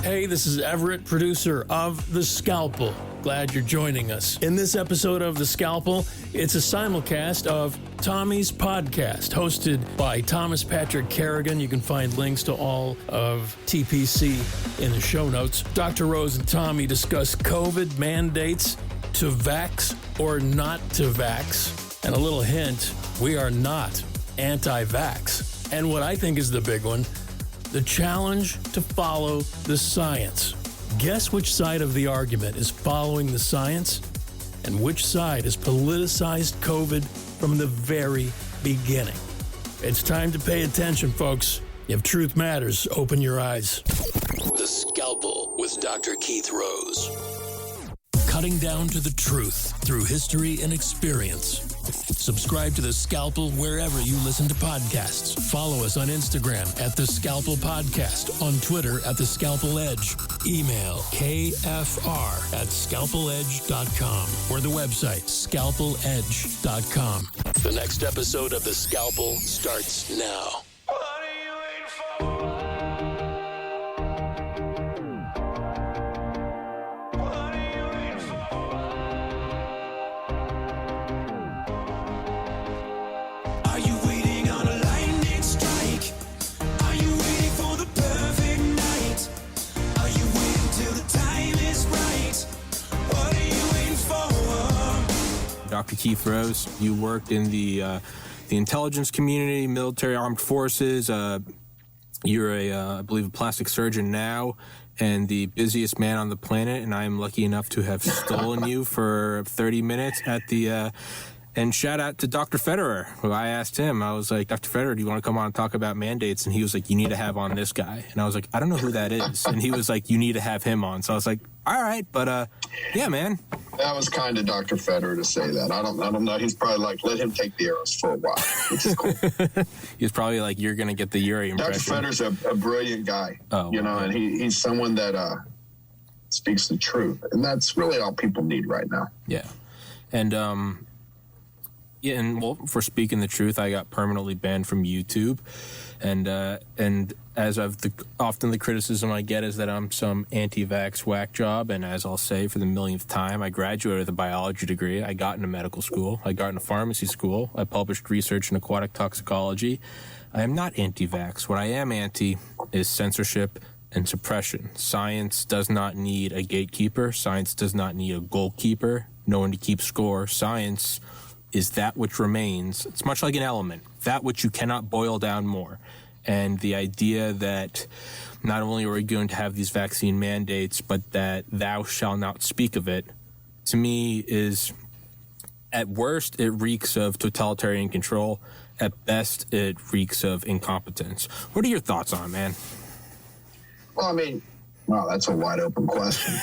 Hey, this is Everett, producer of The Scalpel. Glad you're joining us. In this episode of The Scalpel, it's a simulcast of Tommy's podcast, hosted by Thomas Patrick Carrigan. You can find links to all of TPC in the show notes. Dr. Rose and Tommy discuss COVID mandates, to vax or not to vax. And a little hint, we are not anti-vax. And what I think is the big one, the challenge to follow the science. Guess which side of the argument is following the science and which side has politicized COVID from the very beginning. It's time to pay attention, folks. If truth matters, open your eyes. The Scalpel with Dr. Keith Rose. Cutting down to the truth through history and experience. Subscribe to The Scalpel wherever you listen to podcasts. Follow us on Instagram at The Scalpel Podcast, on Twitter at The Scalpel Edge. Email kfr@scalpeledge.com or the website scalpeledge.com. The next episode of The Scalpel starts now. Dr. Keith Rose, you worked in the intelligence community, military armed forces. You're I believe, a plastic surgeon now and the busiest man on the planet, and I am lucky enough to have stolen you for 30 minutes at the... And shout out to Dr. Federer, who I asked him. I was like, Dr. Federer, do you want to come on and talk about mandates? And he was like, you need to have on this guy. And I was like, I don't know who that is. And he was like, you need to have him on. So I was like, all right, but yeah, man. That was kind of Dr. Federer to say that. I don't know. He's probably like, let him take the arrows for a while, which is cool. He was probably like, you're going to get the Yuri impression. Dr. Federer's a brilliant guy, and he's someone that speaks the truth. And that's really all people need right now. Yeah. And, for speaking the truth, I got permanently banned from YouTube, and as of often the criticism I get is that I'm some anti-vax whack job, and as I'll say for the millionth time, I graduated with a biology degree, I got into medical school, I got into pharmacy school, I published research in aquatic toxicology. I am not anti-vax. What I am anti is censorship and suppression. Science does not need a gatekeeper. Science does not need a goalkeeper, no one to keep score. Science is that which remains. It's much like an element, that which you cannot boil down more. And the idea that not only are we going to have these vaccine mandates, but that thou shalt not speak of it, to me is, at worst, it reeks of totalitarian control. At best, it reeks of incompetence. What are your thoughts on it, man? Well, I mean, wow, that's a wide open question.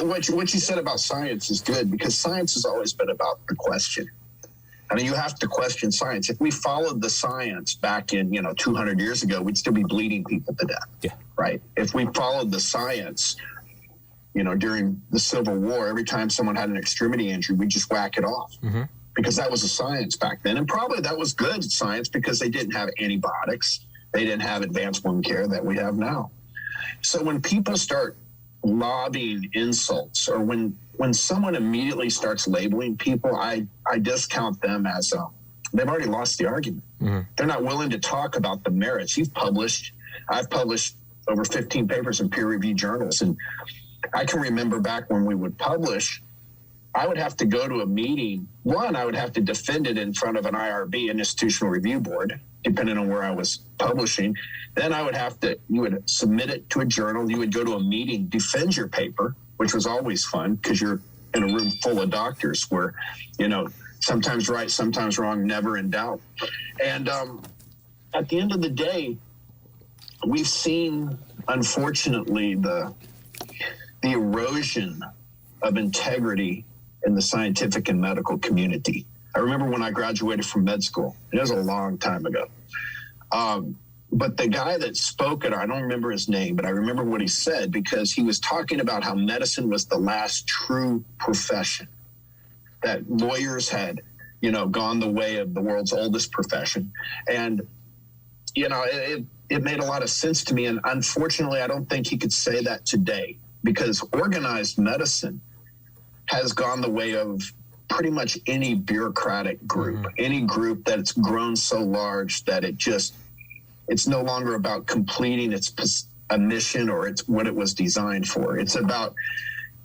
What you said about science is good, because science has always been about the question. I mean, you have to question science. If we followed the science back in, 200 years ago, we'd still be bleeding people to death. Yeah. Right? If we followed the science, during the Civil War, every time someone had an extremity injury, we'd just whack it off. Mm-hmm. Because that was the science back then. And probably that was good science because they didn't have antibiotics. They didn't have advanced wound care that we have now. So when people start lobbying insults, or when someone immediately starts labeling people, I discount them as they've already lost the argument. Mm-hmm. They're not willing to talk about the merits. I've published over 15 papers in peer-reviewed journals, and I can remember back when we would publish, I would have to go to a meeting. One, I would have to defend it in front of an IRB, an institutional review board, depending on where I was publishing. Then you would submit it to a journal. You would go to a meeting, defend your paper, which was always fun because you're in a room full of doctors where, sometimes right, sometimes wrong, never in doubt. And at the end of the day, we've seen, unfortunately, the erosion of integrity in the scientific and medical community. I remember when I graduated from med school. It was a long time ago. But the guy that spoke I don't remember his name, but I remember what he said, because he was talking about how medicine was the last true profession, that lawyers had, gone the way of the world's oldest profession. And, it made a lot of sense to me. And unfortunately, I don't think he could say that today, because organized medicine has gone the way of pretty much any bureaucratic group, any group that's grown so large that it's no longer about completing a mission or it's what it was designed for. It's about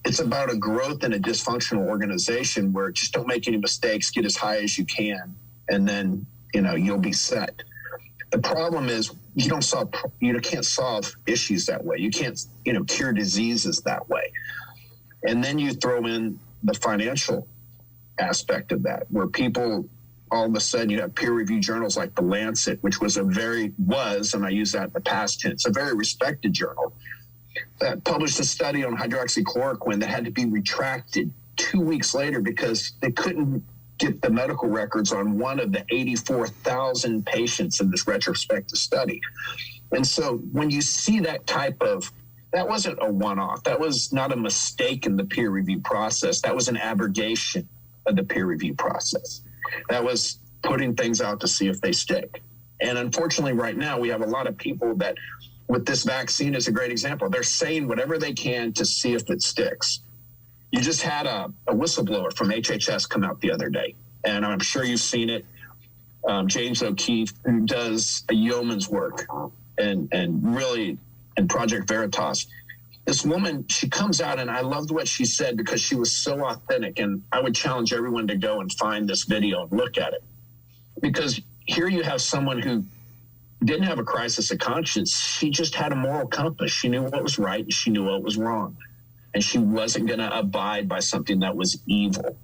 a growth in a dysfunctional organization where just don't make any mistakes, get as high as you can, and then, you'll be set. The problem is you can't solve issues that way. You can't, cure diseases that way. And then you throw in the financial aspect of that, where people, all of a sudden, you have peer-reviewed journals like The Lancet, which and I use that in the past tense, a very respected journal, that published a study on hydroxychloroquine that had to be retracted 2 weeks later because they couldn't get the medical records on one of the 84,000 patients in this retrospective study. And so when you see that that wasn't a one-off. That was not a mistake in the peer review process. That was an abrogation of the peer review process. That was putting things out to see if they stick. And unfortunately, right now, we have a lot of people that, with this vaccine is a great example, they're saying whatever they can to see if it sticks. You just had a whistleblower from HHS come out the other day, and I'm sure you've seen it. James O'Keefe, who does a yeoman's work and really in Project Veritas. This woman, she comes out, and I loved what she said because she was so authentic. And I would challenge everyone to go and find this video and look at it, because here you have someone who didn't have a crisis of conscience. She just had a moral compass. She knew what was right and she knew what was wrong. And she wasn't going to abide by something that was evil.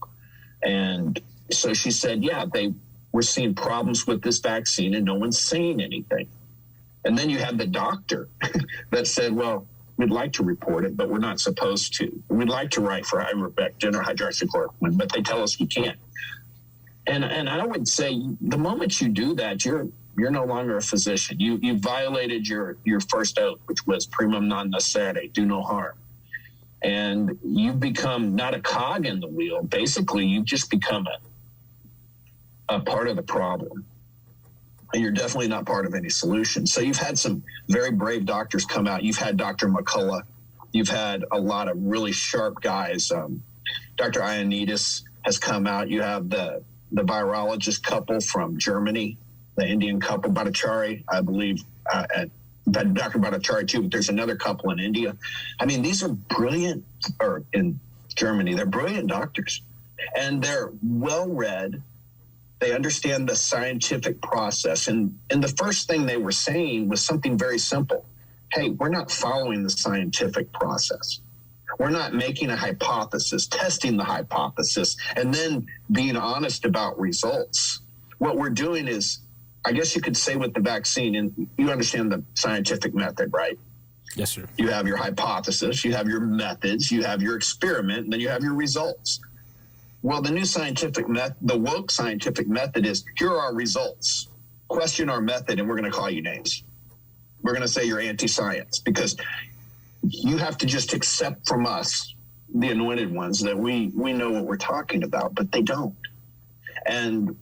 And so she said, yeah, they were seeing problems with this vaccine and no one's saying anything. And then you have the doctor that said, well, we'd like to report it, but we're not supposed to. We'd like to write for ivermectin or hydroxychloroquine, but they tell us we can't. And I would say the moment you do that, you're no longer a physician. You violated your first oath, which was primum non nocere, do no harm. And you've become not a cog in the wheel. Basically, you've just become a part of the problem. And you're definitely not part of any solution. So you've had some very brave doctors come out. You've had Dr. McCullough. You've had a lot of really sharp guys. Dr. Ioannidis has come out. You have the virologist couple from Germany, the Indian couple, Bhattacharya, I believe, Dr. Bhattacharya too, but there's another couple in India. I mean, these are brilliant, or in Germany, they're brilliant doctors. And they're well-read. They understand the scientific process. And the first thing they were saying was something very simple. Hey, we're not following the scientific process. We're not making a hypothesis, testing the hypothesis, and then being honest about results. What we're doing is, I guess you could say with the vaccine, and you understand the scientific method, right? Yes, sir. You have your hypothesis, you have your methods, you have your experiment, and then you have your results. Well, the new scientific method, the woke scientific method is, here are our results. Question our method, and we're going to call you names. We're going to say you're anti-science, because you have to just accept from us, the anointed ones, that we know what we're talking about, but they don't. And,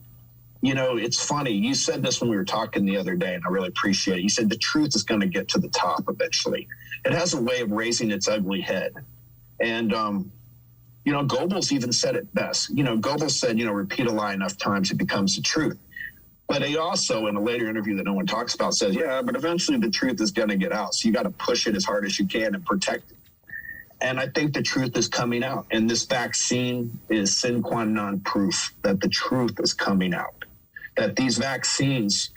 it's funny. You said this when we were talking the other day, and I really appreciate it. You said the truth is going to get to the top eventually. It has a way of raising its ugly head. And, Goebbels even said it best. Goebbels said, repeat a lie enough times, it becomes the truth. But he also, in a later interview that no one talks about, says, yeah, but eventually the truth is going to get out. So you got to push it as hard as you can and protect it. And I think the truth is coming out. And this vaccine is sine qua non proof that the truth is coming out. That these vaccines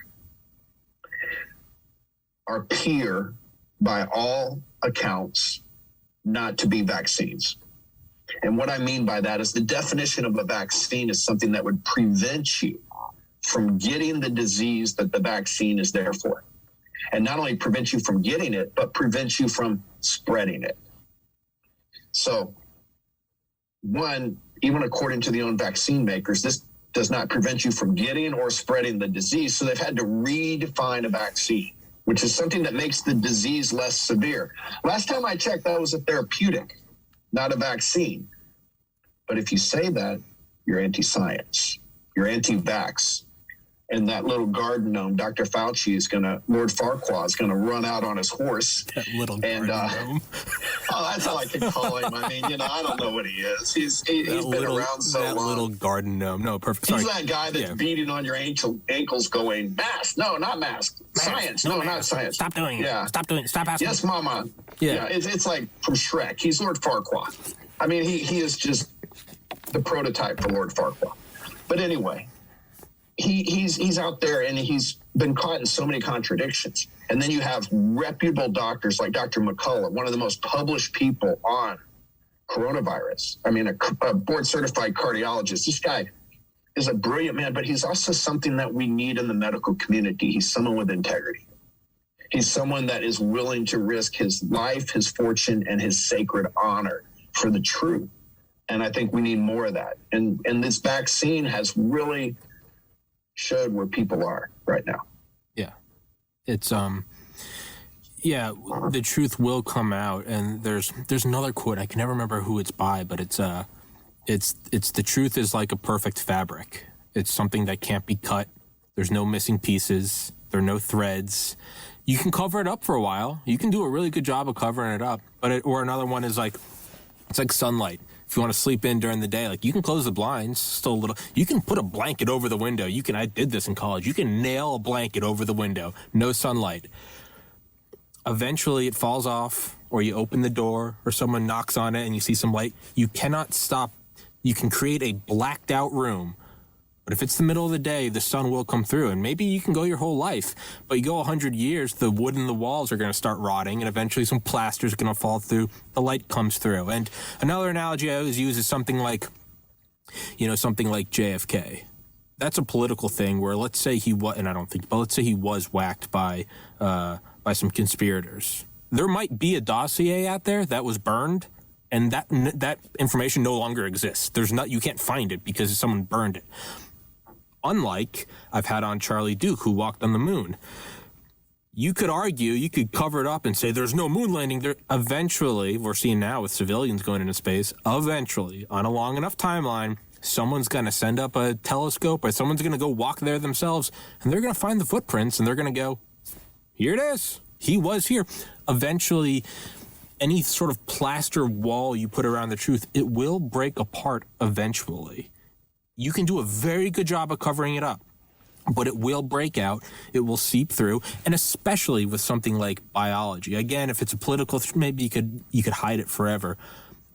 are by all accounts, not to be vaccines. And what I mean by that is the definition of a vaccine is something that would prevent you from getting the disease that the vaccine is there for. And not only prevent you from getting it, but prevent you from spreading it. So, one, even according to the own vaccine makers, this does not prevent you from getting or spreading the disease. So they've had to redefine a vaccine, which is something that makes the disease less severe. Last time I checked, that was a therapeutic, not a vaccine. But if you say that, you're anti-science, you're anti-vax. And that little garden gnome, Dr. Fauci, Lord Farquaad is going to run out on his horse. That little garden gnome. Oh, that's all I can call him. I mean, I don't know what he is. He's been around so long. That little garden gnome. No, perfect. He's that guy that's beating on your ankles going, mask. No, not mask. Science. No, not science. Stop doing it. Yeah. Stop doing it. Stop asking. Yes, Mama. Yeah. It's like from Shrek. He's Lord Farquaad. I mean, he is just the prototype for Lord Farquaad. But anyway, he's out there and he's been caught in so many contradictions. And then you have reputable doctors like Dr. McCullough, one of the most published people on coronavirus. I mean, a board-certified cardiologist. This guy is a brilliant man, but he's also something that we need in the medical community. He's someone with integrity. He's someone that is willing to risk his life, his fortune, and his sacred honor for the truth. And I think we need more of that. And this vaccine has really showed where people are right now. Yeah. It's the truth will come out. And there's another quote, I can never remember who it's by, but it's the truth is like a perfect fabric. It's something that can't be cut. There's no missing pieces. There are no threads. You can cover it up for a while. You can do a really good job of covering it up. Or another one is like, it's like sunlight. If you want to sleep in during the day, like you can close the blinds still a little. You can put a blanket over the window. I did this in college. You can nail a blanket over the window. No sunlight. Eventually it falls off, or you open the door, or someone knocks on it and you see some light. You cannot stop. You can create a blacked out room. But if it's the middle of the day, the sun will come through, and maybe you can go your whole life. But you go 100 years, the wood in the walls are going to start rotting, and eventually some plaster is going to fall through. The light comes through. And another analogy I always use is something like JFK. That's a political thing where let's say he was whacked by some conspirators. There might be a dossier out there that was burned, and that information no longer exists. You can't find it because someone burned it. Unlike I've had on Charlie Duke, who walked on the moon. You could argue, you could cover it up and say there's no moon landing there. Eventually, we're seeing now with civilians going into space, eventually, on a long enough timeline, someone's going to send up a telescope or someone's going to go walk there themselves, and they're going to find the footprints, and they're going to go, here it is. He was here. Eventually, any sort of plaster wall you put around the truth, it will break apart eventually. You can do a very good job of covering it up, but it will break out. It will seep through, and especially with something like biology. Again, if it's a political, maybe you could hide it forever.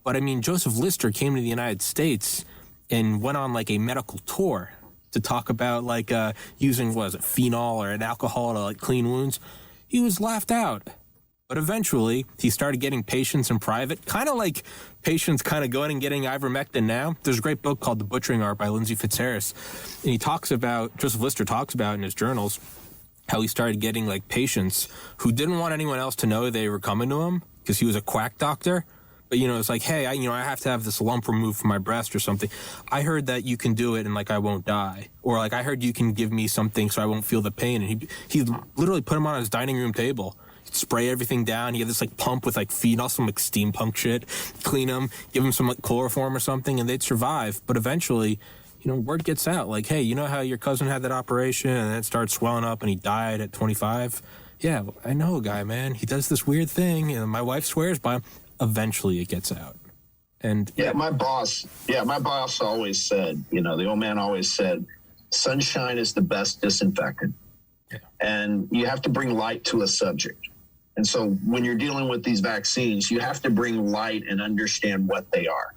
But I mean, Joseph Lister came to the United States and went on like a medical tour to talk about like using phenol or an alcohol to like clean wounds. He was laughed out. But eventually, he started getting patients in private, kind of like patients kind of going and getting ivermectin now. There's a great book called The Butchering Art by Lindsay Fitzharris. And Joseph Lister talks about in his journals how he started getting like patients who didn't want anyone else to know they were coming to him because he was a quack doctor. But, it's like, hey, I have to have this lump removed from my breast or something. I heard that you can do it and, like, I won't die. Or, like, I heard you can give me something so I won't feel the pain. And he literally put him on his dining room table. Spray everything down. He had this like pump with like phenol, some like steampunk shit. Clean them, give them some like chloroform or something, and they'd survive. But eventually, word gets out. Like, hey, you know how your cousin had that operation and then it started swelling up and he died at 25? Yeah, I know a guy, man. He does this weird thing, and my wife swears by him. Eventually, it gets out. And my boss always said, the old man always said, sunshine is the best disinfectant. Yeah. And you have to bring light to a subject. And so when you're dealing with these vaccines, you have to bring light and understand what they are.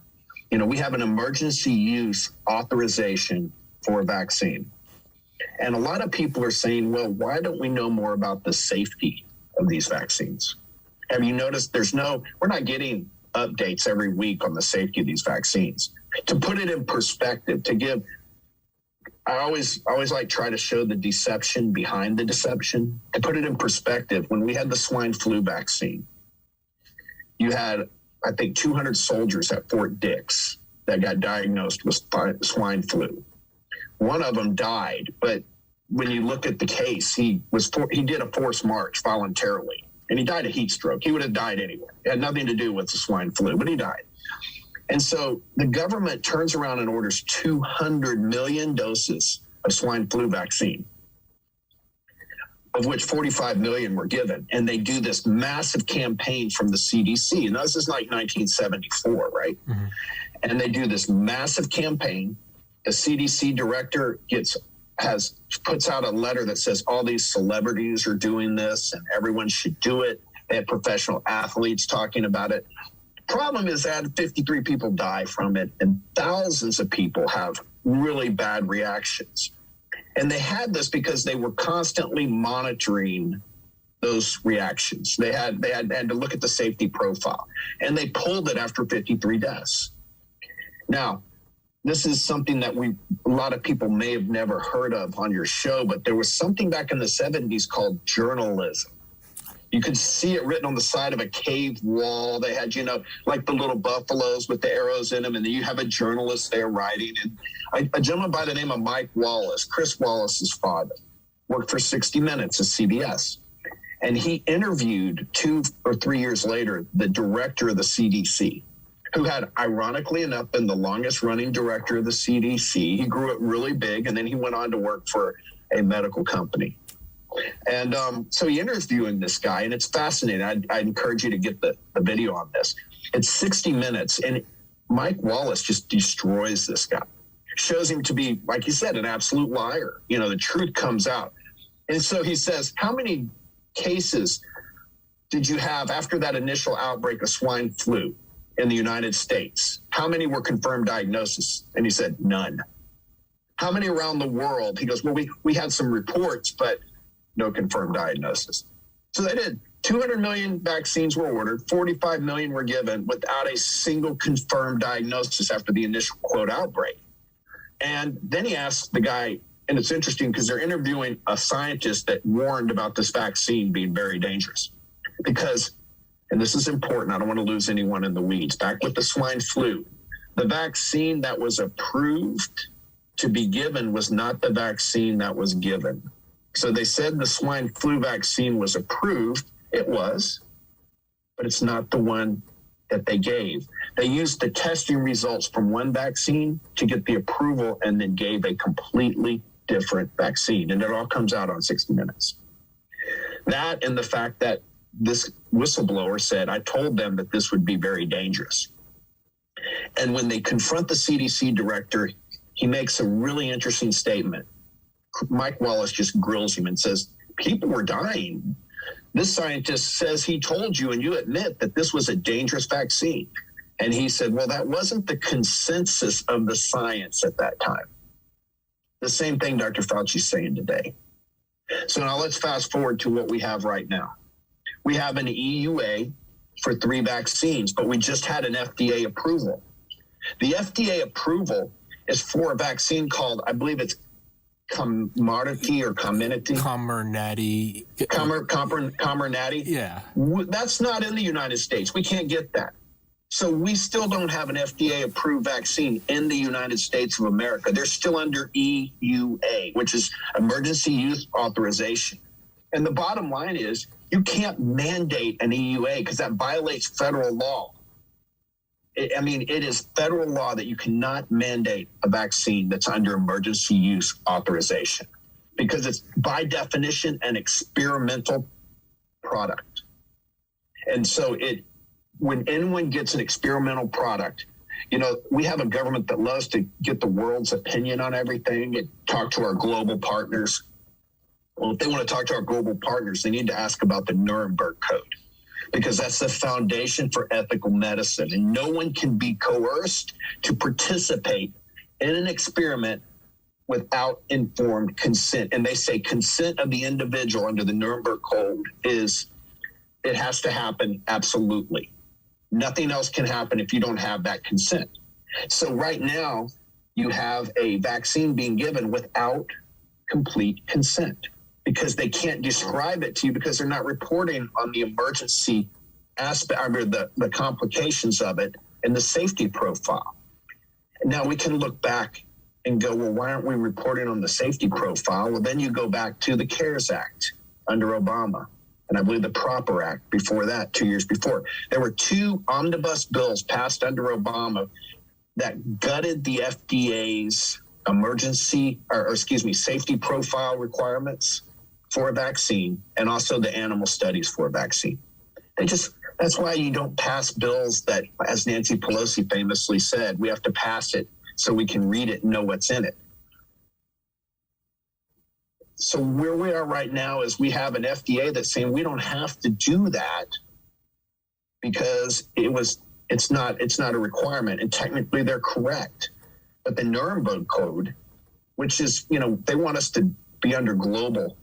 We have an emergency use authorization for a vaccine. And a lot of people are saying, well, why don't we know more about the safety of these vaccines? Have you noticed we're not getting updates every week on the safety of these vaccines? To put it in perspective, I always like try to show the deception behind the deception. To put it in perspective, when we had the swine flu vaccine, you had, I think, 200 soldiers at Fort Dix that got diagnosed with swine flu. One of them died, but when you look at the case, he did a forced march voluntarily, and he died of heat stroke. He would have died anyway. It had nothing to do with the swine flu, but he died. And so the government turns around and orders 200 million doses of of swine flu vaccine, of which 45 million were given. And they do this massive campaign from the CDC. And this is like 1974, right? Mm-hmm. And they do this massive campaign. The CDC director puts out a letter that says all these celebrities are doing this and everyone should do it. They have professional athletes talking about it. Problem is that 53 people die from it and thousands of people have really bad reactions. And they had this because they were constantly monitoring those reactions. They had to look at the safety profile, and they pulled it after 53 deaths. Now, this is something that a lot of people may have never heard of on your show, but there was something back in the 70s called journalism. You could see it written on the side of a cave wall. They had, like the little buffaloes with the arrows in them, and then you have a journalist there writing. And a gentleman by the name of Mike Wallace, Chris Wallace's father, worked for 60 Minutes at CBS. And he interviewed 2 or 3 years later the director of the CDC, who had, ironically enough, been the longest running director of the CDC. He grew it really big, and then he went on to work for a medical company. And so he interviewing this guy, and it's fascinating. I'd encourage you to get the video on this. It's 60 Minutes, and Mike Wallace just destroys this guy. Shows him to be, like you said, an absolute liar. The truth comes out. And so he says, how many cases did you have after that initial outbreak of swine flu in the United States? How many were confirmed diagnosis? And he said, none. How many around the world? He goes, well, we had some reports, but no confirmed diagnosis. So they did. 200 million vaccines were ordered, 45 million were given without a single confirmed diagnosis after the initial, quote, outbreak. And then he asked the guy, and it's interesting because they're interviewing a scientist that warned about this vaccine being very dangerous. Because, and this is important, I don't want to lose anyone in the weeds, back with the swine flu, the vaccine that was approved to be given was not the vaccine that was given. So they said the swine flu vaccine was approved. It was, but it's not the one that they gave. They used the testing results from one vaccine to get the approval and then gave a completely different vaccine. And it all comes out on 60 Minutes. That and the fact that this whistleblower said, I told them that this would be very dangerous. And when they confront the CDC director, he makes a really interesting statement. Mike Wallace just grills him and says, people were dying. This scientist says he told you, and you admit that this was a dangerous vaccine. And he said, well, that wasn't the consensus of the science at that time. The same thing Dr. Fauci's saying today. So now let's fast forward to what we have right now. We have an EUA for 3 vaccines, but we just had an FDA approval. The FDA approval is for a vaccine called, I believe it's Comirnaty or Comirnaty. Comirnaty. Yeah. That's not in the United States. We can't get that. So we still don't have an FDA-approved vaccine in the United States of America. They're still under EUA, which is Emergency Use Authorization. And the bottom line is you can't mandate an EUA because that violates federal law. It is federal law that you cannot mandate a vaccine that's under emergency use authorization because it's by definition an experimental product. And so when anyone gets an experimental product, we have a government that loves to get the world's opinion on everything and talk to our global partners. Well, if they want to talk to our global partners, they need to ask about the Nuremberg Code, because that's the foundation for ethical medicine. And no one can be coerced to participate in an experiment without informed consent. And they say consent of the individual under the Nuremberg Code it has to happen absolutely. Nothing else can happen if you don't have that consent. So right now, you have a vaccine being given without complete consent, because they can't describe it to you because they're not reporting on the emergency aspect, or the complications of it and the safety profile. Now we can look back and go, well, why aren't we reporting on the safety profile? Well, then you go back to the CARES Act under Obama, and I believe the Proper Act before that, 2 years before. There were 2 omnibus bills passed under Obama that gutted the FDA's safety profile requirements for a vaccine, and also the animal studies for a vaccine. That's why you don't pass bills that, as Nancy Pelosi famously said, we have to pass it so we can read it and know what's in it. So where we are right now is we have an FDA that's saying we don't have to do that because it's not a requirement, and technically they're correct. But the Nuremberg Code, which is, they want us to be under global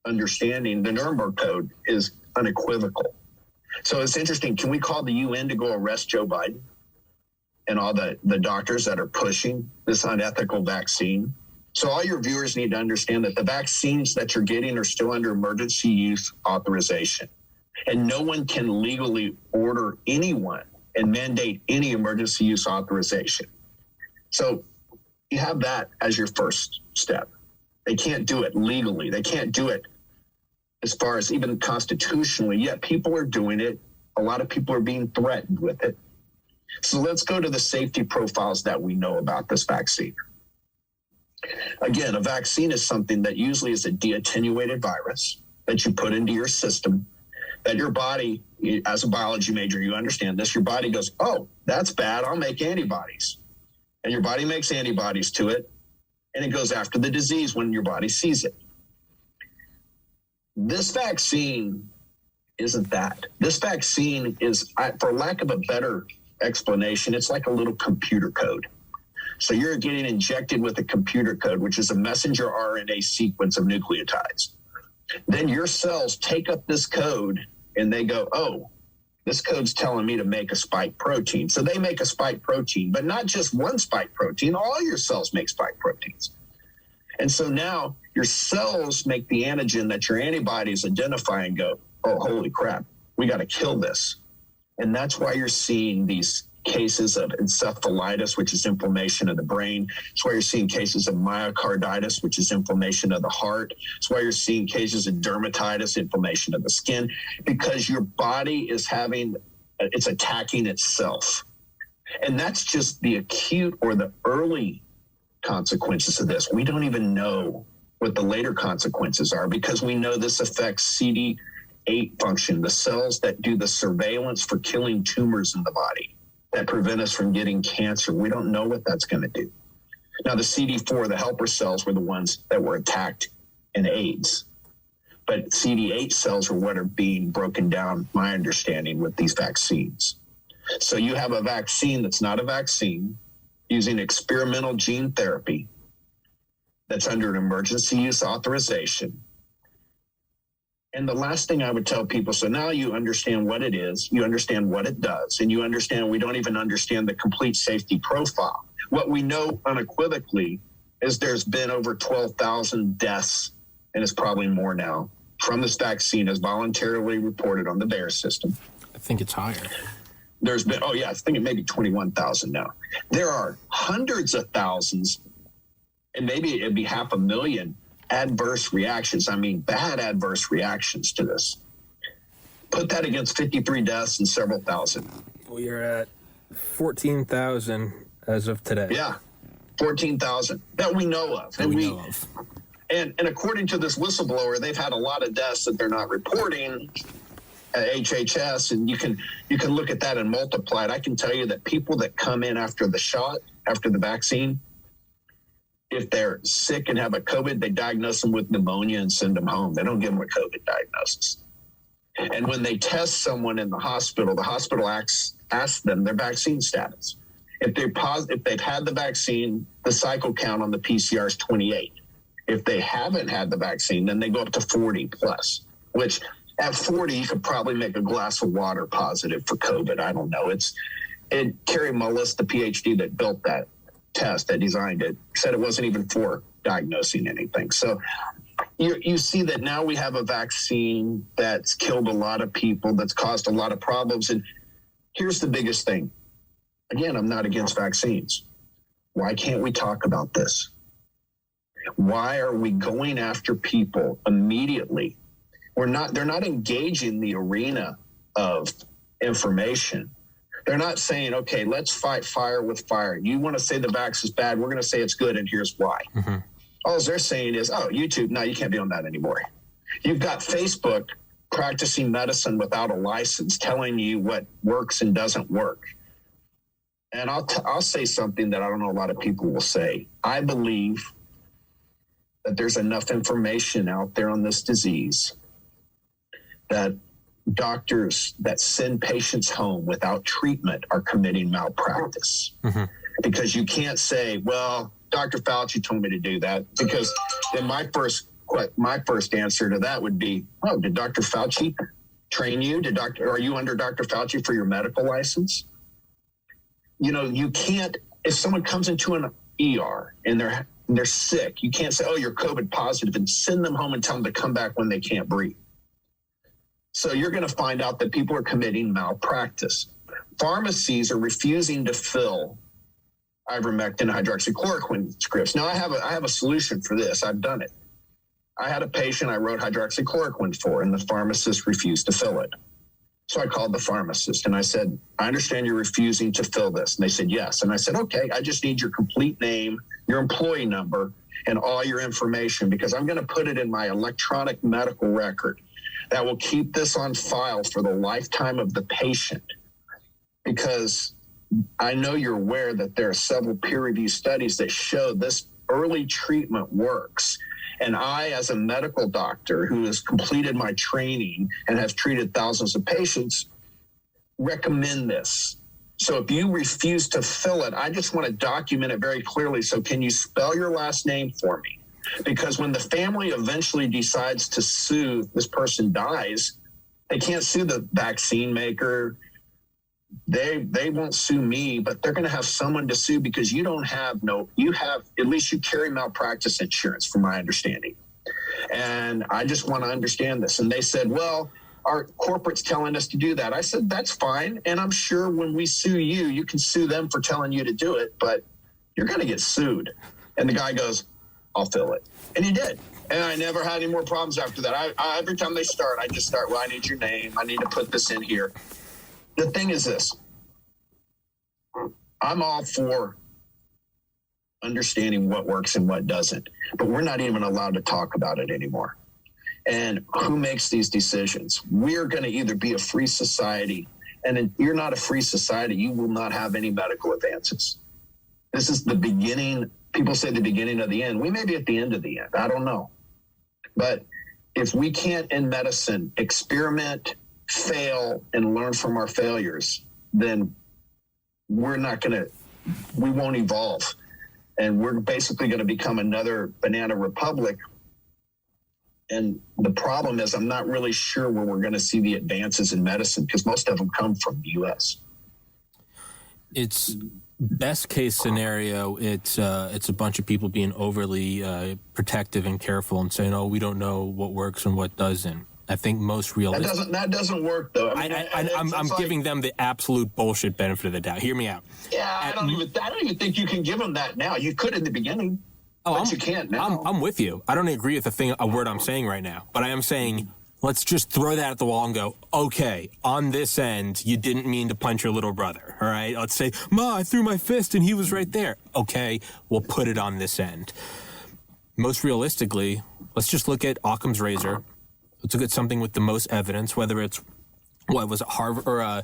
understanding, the Nuremberg Code is unequivocal. So it's interesting. Can we call the UN to go arrest Joe Biden and all the doctors that are pushing this unethical vaccine? So all your viewers need to understand that the vaccines that you're getting are still under emergency use authorization. And no one can legally order anyone and mandate any emergency use authorization. So you have that as your first step. They can't do it legally. They can't do it as far as even constitutionally, yet people are doing it. A lot of people are being threatened with it. So let's go to the safety profiles that we know about this vaccine. Again, a vaccine is something that usually is a de-attenuated virus that you put into your system, that your body, as a biology major, you understand this, your body goes, oh, that's bad, I'll make antibodies. And your body makes antibodies to it, and it goes after the disease when your body sees it. This vaccine isn't that. This vaccine is, for lack of a better explanation, it's like a little computer code. So you're getting injected with a computer code, which is a messenger RNA sequence of nucleotides. Then your cells take up this code and they go, oh, this code's telling me to make a spike protein. So they make a spike protein, but not just one spike protein. All your cells make spike proteins. And so now your cells make the antigen that your antibodies identify and go, oh, holy crap, we got to kill this. And that's why you're seeing these cases of encephalitis, which is inflammation of the brain. It's why you're seeing cases of myocarditis, which is inflammation of the heart. It's why you're seeing cases of dermatitis, inflammation of the skin, because your body is it's attacking itself. And that's just the acute or the early consequences of this. We don't even know what the later consequences are, because we know this affects CD8 function, the cells that do the surveillance for killing tumors in the body, that prevent us from getting cancer. We don't know what that's going to do. Now, the CD4, the helper cells, were the ones that were attacked in AIDS. But CD8 cells are what are being broken down, my understanding, with these vaccines. So you have a vaccine that's not a vaccine, using experimental gene therapy that's under an emergency use authorization. And the last thing I would tell people, so now you understand what it is, you understand what it does, and you understand we don't even understand the complete safety profile. What we know unequivocally is there's been over 12,000 deaths, and it's probably more now, from this vaccine as voluntarily reported on the VAERS system. I think it's higher. There's been, I think it may be 21,000 now. There are hundreds of thousands, and maybe it'd be 500,000 adverse reactions. I mean, bad adverse reactions to this. Put that against 53 deaths and several thousand. We are at 14,000 as of today. Yeah, 14,000 that we know of. And according to this whistleblower, they've had a lot of deaths that they're not reporting at HHS, and you can look at that and multiply it. I can tell you that people that come in after the shot, after the vaccine, if they're sick and have a COVID, they diagnose them with pneumonia and send them home. They don't give them a COVID diagnosis. And when they test someone in the hospital asks them their vaccine status. If they've had the vaccine, the cycle count on the PCR is 28. If they haven't had the vaccine, then they go up to 40 plus, which at 40, you could probably make a glass of water positive for COVID. I don't know. Carrie Mullis, the PhD that built that test, that designed it, said it wasn't even for diagnosing anything. So you see that now we have a vaccine that's killed a lot of people, that's caused a lot of problems. And here's the biggest thing. Again, I'm not against vaccines. Why can't we talk about this? Why are we going after people immediately? They're not engaging the arena of information. They're not saying, okay, let's fight fire with fire. You want to say the vax is bad, we're going to say it's good, and here's why. Mm-hmm. All they're saying is, oh, YouTube, no, you can't be on that anymore. You've got Facebook practicing medicine without a license, telling you what works and doesn't work. And I'll say something that I don't know a lot of people will say. I believe that there's enough information out there on this disease that doctors that send patients home without treatment are committing malpractice. Mm-hmm. Because you can't say, well, Dr. Fauci told me to do that, because then my first answer to that would be, oh, did Dr. Fauci train you? Are you under Dr. Fauci for your medical license? You know, you can't, if someone comes into an ER and they're sick, you can't say, oh, you're COVID positive, and send them home and tell them to come back when they can't breathe. So you're going to find out that people are committing malpractice. Pharmacies are refusing to fill ivermectin and hydroxychloroquine scripts. Now, I have a solution for this. I've done it. I had a patient I wrote hydroxychloroquine for, and the pharmacist refused to fill it. So I called the pharmacist and I said, I understand you're refusing to fill this. And they said, yes. And I said, okay, I just need your complete name, your employee number, and all your information, because I'm going to put it in my electronic medical record that will keep this on file for the lifetime of the patient. Because I know you're aware that there are several peer-reviewed studies that show this early treatment works. And I, as a medical doctor who has completed my training and has treated thousands of patients, recommend this. So if you refuse to fill it, I just want to document it very clearly. So can you spell your last name for me? Because when the family eventually decides to sue, this person dies, they can't sue the vaccine maker. They won't sue me, but they're going to have someone to sue, because you have, at least you carry malpractice insurance, from my understanding. And I just want to understand this. And they said, well, our corporate's telling us to do that. I said, that's fine. And I'm sure when we sue you, you can sue them for telling you to do it, but you're going to get sued. And the guy goes, I'll fill it. And he did. And I never had any more problems after that. I every time they start, I just start, well, I need your name. I need to put this in here. The thing is this, I'm all for understanding what works and what doesn't, but we're not even allowed to talk about it anymore. And who makes these decisions? We're going to either be a free society, and if you're not a free society, you will not have any medical advances. This is the beginning. People say the beginning of the end. We may be at the end of the end. I don't know. But if we can't, in medicine, experiment, fail, and learn from our failures, then we won't evolve. And we're basically going to become another banana republic. And the problem is, I'm not really sure where we're going to see the advances in medicine, because most of them come from the U.S. It's best case scenario. It's a bunch of people being overly protective and careful and saying, oh, we don't know what works and what doesn't. I think most realistic. That doesn't work, though. I'm giving them the absolute bullshit benefit of the doubt. Hear me out. Yeah, I don't even think you can give them that now. You could in the beginning, but you can't now. I'm with you. I don't agree with a word I'm saying right now, but I am saying, let's just throw that at the wall and go, okay, on this end, you didn't mean to punch your little brother, all right? Let's say, Ma, I threw my fist and he was right there. Okay, we'll put it on this end. Most realistically, let's just look at Occam's razor. Let's look at something with the most evidence, whether it's, Harvard or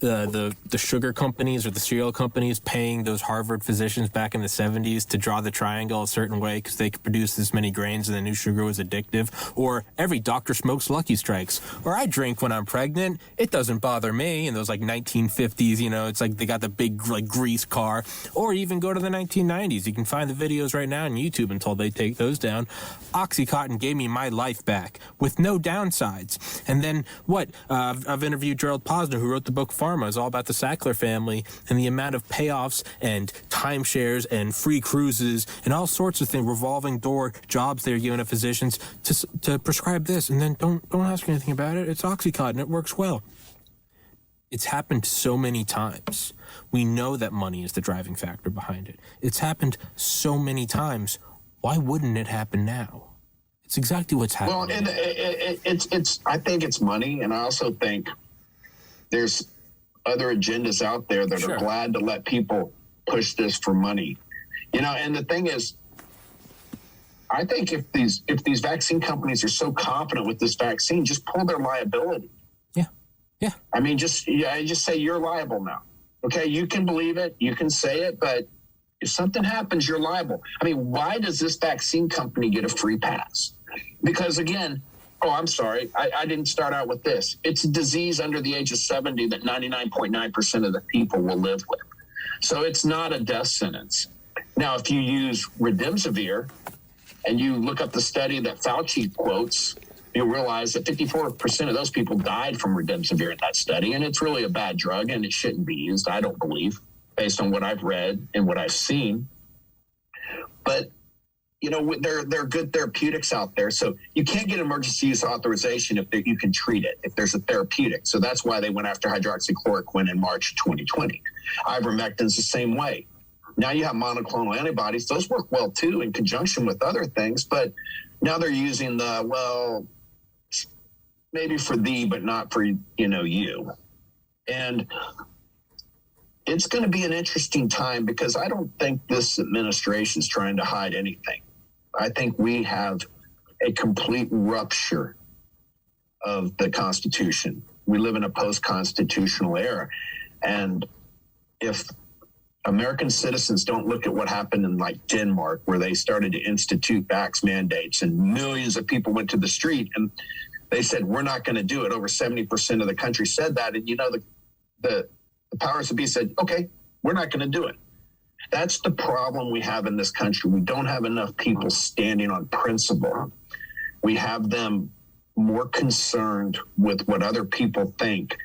the sugar companies or the cereal companies paying those Harvard physicians back in the 70s to draw the triangle a certain way because they could produce this many grains and the new sugar was addictive. Or every doctor smokes Lucky Strikes. Or I drink when I'm pregnant. It doesn't bother me. In those 1950s, it's like they got the big grease car. Or even go to the 1990s. You can find the videos right now on YouTube until they take those down. Oxycontin gave me my life back with no downsides. And then I've interviewed Gerald Posner, who wrote the book Pharma. It's all about the Sackler family and the amount of payoffs and timeshares and free cruises and all sorts of things, revolving door jobs they're giving to physicians to prescribe this, and then don't ask anything about it. It's Oxycontin. It works well. It's happened so many times. We know that money is the driving factor behind it. It's happened so many times. Why wouldn't it happen now? It's exactly what's happening. Well, I think it's money, and I also think there's other agendas out there that Sure. are glad to let people push this for money. And the thing is, I think if these vaccine companies are so confident with this vaccine, just pull their liability. Yeah. I mean, just say you're liable now. Okay, you can believe it, you can say it, but if something happens, you're liable. I mean, why does this vaccine company get a free pass? Because again, I'm sorry, I didn't start out with this. It's a disease under the age of 70 that 99.9% of the people will live with. So it's not a death sentence. Now, if you use Remdesivir and you look up the study that Fauci quotes, you'll realize that 54% of those people died from Remdesivir in that study, and it's really a bad drug, and it shouldn't be used, I don't believe, based on what I've read and what I've seen. But, there are good therapeutics out there, so you can't get emergency use authorization if you can treat it, if there's a therapeutic. So that's why they went after hydroxychloroquine in March 2020. Ivermectin's the same way. Now you have monoclonal antibodies. Those work well, too, in conjunction with other things, but now they're using maybe for thee, but not for, you. And it's going to be an interesting time because I don't think this administration is trying to hide anything. I think we have a complete rupture of the Constitution. We live in a post-constitutional era. And if American citizens don't look at what happened in like Denmark, where they started to institute vax mandates and millions of people went to the street and they said, we're not going to do it. Over 70% of the country said that. And, the powers that be said, okay, we're not going to do it. That's the problem we have in this country. We don't have enough people standing on principle. We have them more concerned with what other people think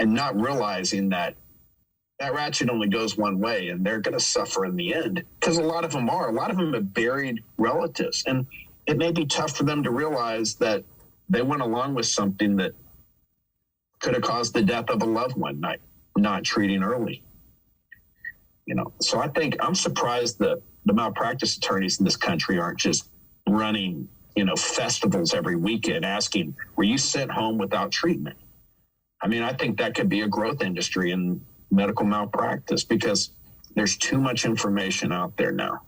and not realizing that ratchet only goes one way and they're going to suffer in the end, because a lot of them have buried relatives, and it may be tough for them to realize that they went along with something that could have caused the death of a loved one, not treating early. So I think I'm surprised that the malpractice attorneys in this country aren't just running, festivals every weekend asking, were you sent home without treatment? I mean, I think that could be a growth industry in medical malpractice because there's too much information out there now.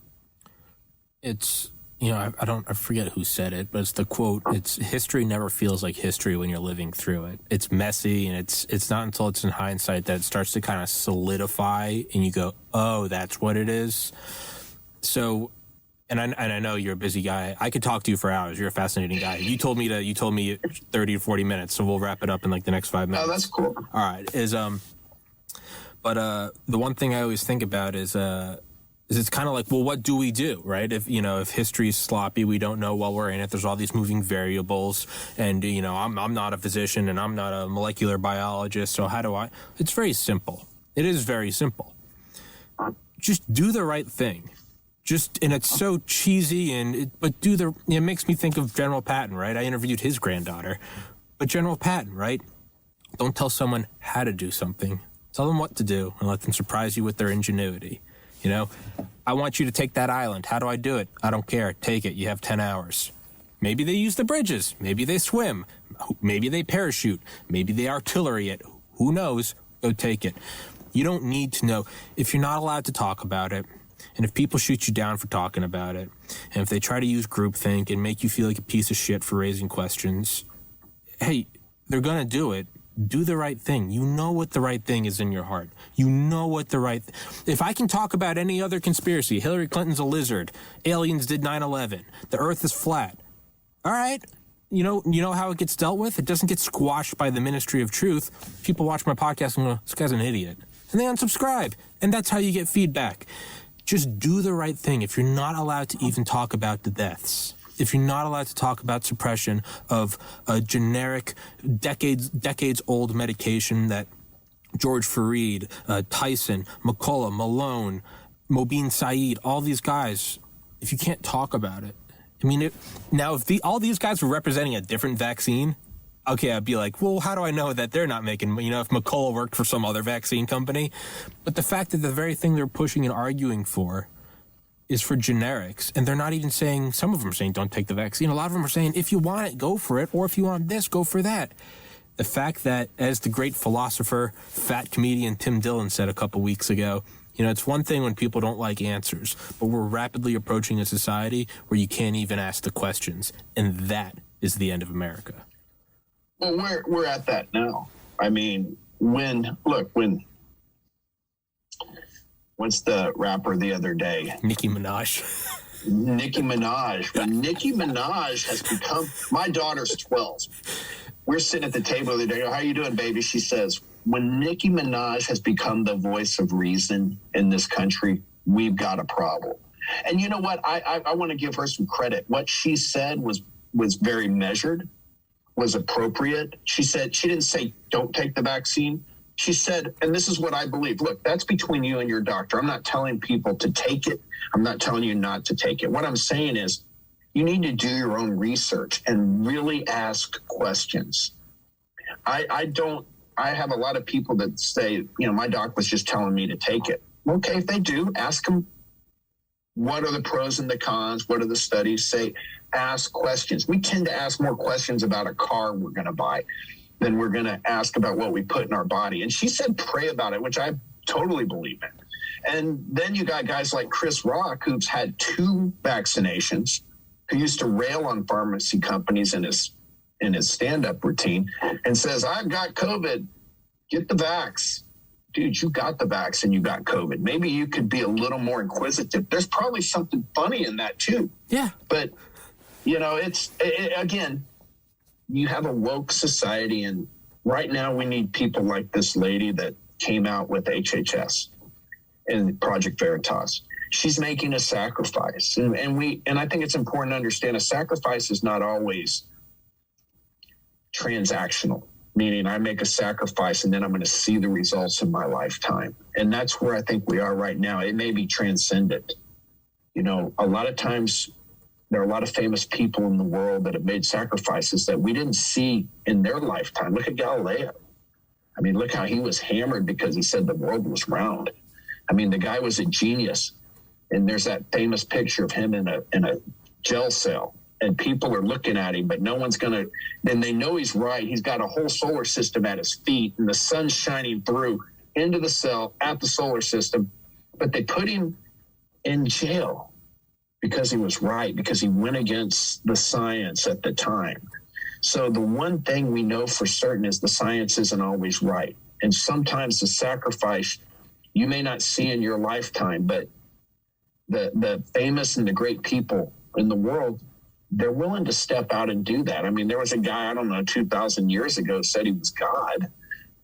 It's, I forget who said it, but it's the quote, it's history never feels like history when you're living through it. It's messy, and it's not until it's in hindsight that it starts to kind of solidify and you go, oh, that's what it is. So, and I know you're a busy guy. I could talk to you for hours. You're a fascinating guy. You told me 30 to 40 minutes, so we'll wrap it up in like the next 5 minutes. Oh, that's cool. All right. But the one thing I always think about is it's kind of like, well, what do we do, right? If history is sloppy, we don't know while we're in it. There's all these moving variables, and I'm not a physician and I'm not a molecular biologist. So how do I? It's very simple. It is very simple. Just do the right thing. And it's so cheesy, but it makes me think of General Patton, right? I interviewed his granddaughter, but General Patton, right? Don't tell someone how to do something. Tell them what to do and let them surprise you with their ingenuity. I want you to take that island. How do I do it? I don't care. Take it. You have 10 hours. Maybe they use the bridges. Maybe they swim. Maybe they parachute. Maybe they artillery it. Who knows? Go take it. You don't need to know. If you're not allowed to talk about it, and if people shoot you down for talking about it, and if they try to use groupthink and make you feel like a piece of shit for raising questions, hey, they're going to do it. Do the right thing. You know what the right thing is in your heart. You know what the right... If I can talk about any other conspiracy, Hillary Clinton's a lizard, aliens did 9/11, the earth is flat. All right. You know how it gets dealt with? It doesn't get squashed by the Ministry of Truth. People watch my podcast and go, this guy's an idiot. And they unsubscribe. And that's how you get feedback. Just do the right thing. If you're not allowed to even talk about the deaths, if you're not allowed to talk about suppression of a generic, decades-old medication that George Fareed, Tyson, McCullough, Malone, Mobeen Saeed, all these guys, if you can't talk about it, I mean, if all these guys were representing a different vaccine, okay, I'd be like, well, how do I know that they're not making, if McCullough worked for some other vaccine company? But the fact that the very thing they're pushing and arguing for is for generics, and they're not even saying, some of them are saying don't take the vaccine. A lot of them are saying, if you want it, go for it, or if you want this, go for that. the fact that, as the great philosopher, fat comedian Tim Dillon said a couple weeks ago, it's one thing when people don't like answers, but we're rapidly approaching a society where you can't even ask the questions, and that is the end of America. Well, we're at that now. I mean, what's the rapper the other day? Nicki Minaj. Nicki Minaj. When Nicki Minaj has become, my daughter's 12. We're sitting at the table the other day. How you doing, baby? She says, when Nicki Minaj has become the voice of reason in this country, we've got a problem. And you know what? I want to give her some credit. What she said was very measured, was appropriate. She didn't say, don't take the vaccine. She said, and this is what I believe, look, that's between you and your doctor. I'm not telling people to take it. I'm not telling you not to take it. What I'm saying is you need to do your own research and really ask questions. I have a lot of people that say, my doc was just telling me to take it. Okay, if they do, ask them, what are the pros and the cons? What do the studies say? Ask questions. We tend to ask more questions about a car we're going to buy than we're going to ask about what we put in our body. And she said, pray about it, which I totally believe in. And then you got guys like Chris Rock, who's had 2 vaccinations, who used to rail on pharmacy companies in his stand-up routine, and says, I've got COVID, get the vax. Dude, you got the vax and you got COVID. Maybe you could be a little more inquisitive. There's probably something funny in that too. Yeah. But, again, you have a woke society, and right now we need people like this lady that came out with HHS and Project Veritas. She's making a sacrifice. And I think it's important to understand a sacrifice is not always transactional, meaning I make a sacrifice and then I'm going to see the results in my lifetime. And that's where I think we are right now. It may be transcendent. A lot of times there are a lot of famous people in the world that have made sacrifices that we didn't see in their lifetime. Look at Galileo. I mean, look how he was hammered because he said the world was round. I mean, the guy was a genius. And there's that famous picture of him in a jail cell. And people are looking at him, but no one's going to, then they know he's right. He's got a whole solar system at his feet, and the sun's shining through into the cell at the solar system. But they put him in jail because he was right, because he went against the science at the time. So the one thing we know for certain is the science isn't always right. And sometimes the sacrifice you may not see in your lifetime, but the famous and the great people in the world, they're willing to step out and do that. I mean, there was a guy, 2,000 years ago, said he was God,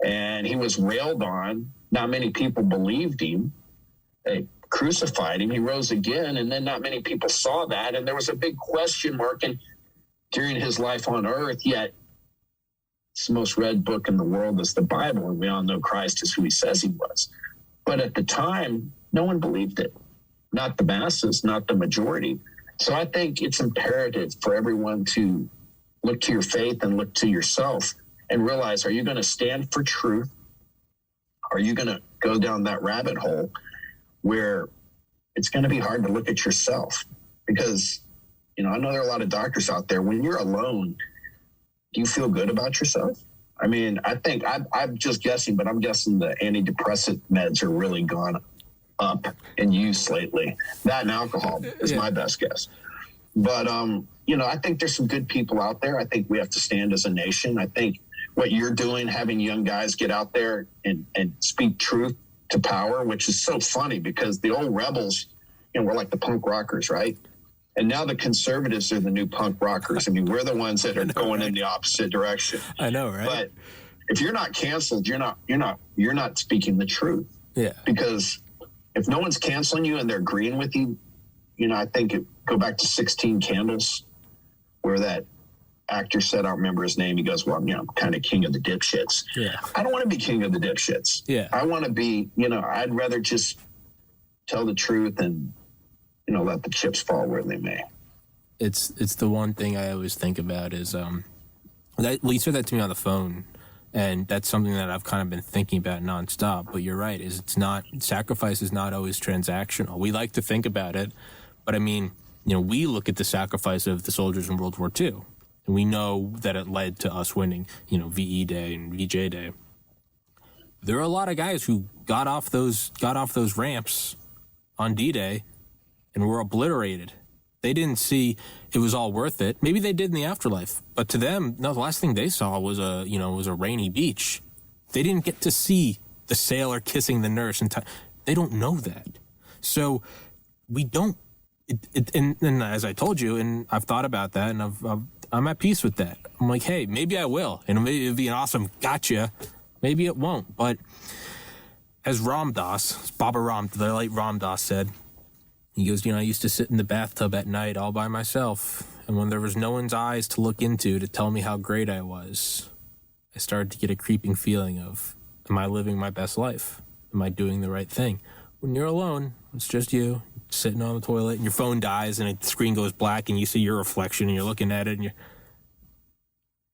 and he was railed on. Not many people believed him. They crucified him. He rose again, and then not many people saw that, and there was a big question mark during his life on earth, yet it's the most read book in the world is the Bible, and we all know Christ is who he says he was. But at the time, no one believed it. Not the masses, not the majority. So I think it's imperative for everyone to look to your faith and look to yourself and realize, are you going to stand for truth? Are you going to go down that rabbit hole where it's going to be hard to look at yourself? Because, I know there are a lot of doctors out there. When you're alone, do you feel good about yourself? I mean, I think I'm just guessing, but I'm guessing the antidepressant meds are really gone up in use lately. That and alcohol is my best guess. But, I think there's some good people out there. I think we have to stand as a nation. I think what you're doing, having young guys get out there and speak truth to power, which is so funny because the old rebels, we're like the punk rockers, right? And now the conservatives are the new punk rockers. I mean, we're the ones that are going in the opposite direction. I know, right? But if you're not canceled, you're not speaking the truth. Yeah. Because if no one's canceling you and they're agreeing with you, I think go back to 16 Candles, where that actor said, I don't remember his name. He goes, well, I'm kind of king of the dipshits. Yeah. I don't want to be king of the dipshits. Yeah. I want to be, I'd rather just tell the truth and, let the chips fall where they may. It's the one thing I always think about is, you said that to me on the phone, and that's something that I've kind of been thinking about nonstop. But you're right, sacrifice is not always transactional. We like to think about it, but I mean, we look at the sacrifice of the soldiers in World War II. And we know that it led to us winning, VE Day and VJ Day. There are a lot of guys who got off those ramps on D-Day and were obliterated. They didn't see it was all worth it. Maybe they did in the afterlife, but to them, no, the last thing they saw was a rainy beach. They didn't get to see the sailor kissing the nurse, and they don't know that. So we don't. And as I told you, and I've thought about that, and I'm at peace with that. I'm like, hey, maybe I will, and maybe it'd be an awesome gotcha. Maybe it won't. But as the late Ram Dass said, he goes, I used to sit in the bathtub at night all by myself, and when there was no one's eyes to look into to tell me how great I was, I started to get a creeping feeling of, am I living my best life? Am I doing the right thing? When you're alone, it's just you sitting on the toilet, and your phone dies, and the screen goes black, and you see your reflection, and you're looking at it, and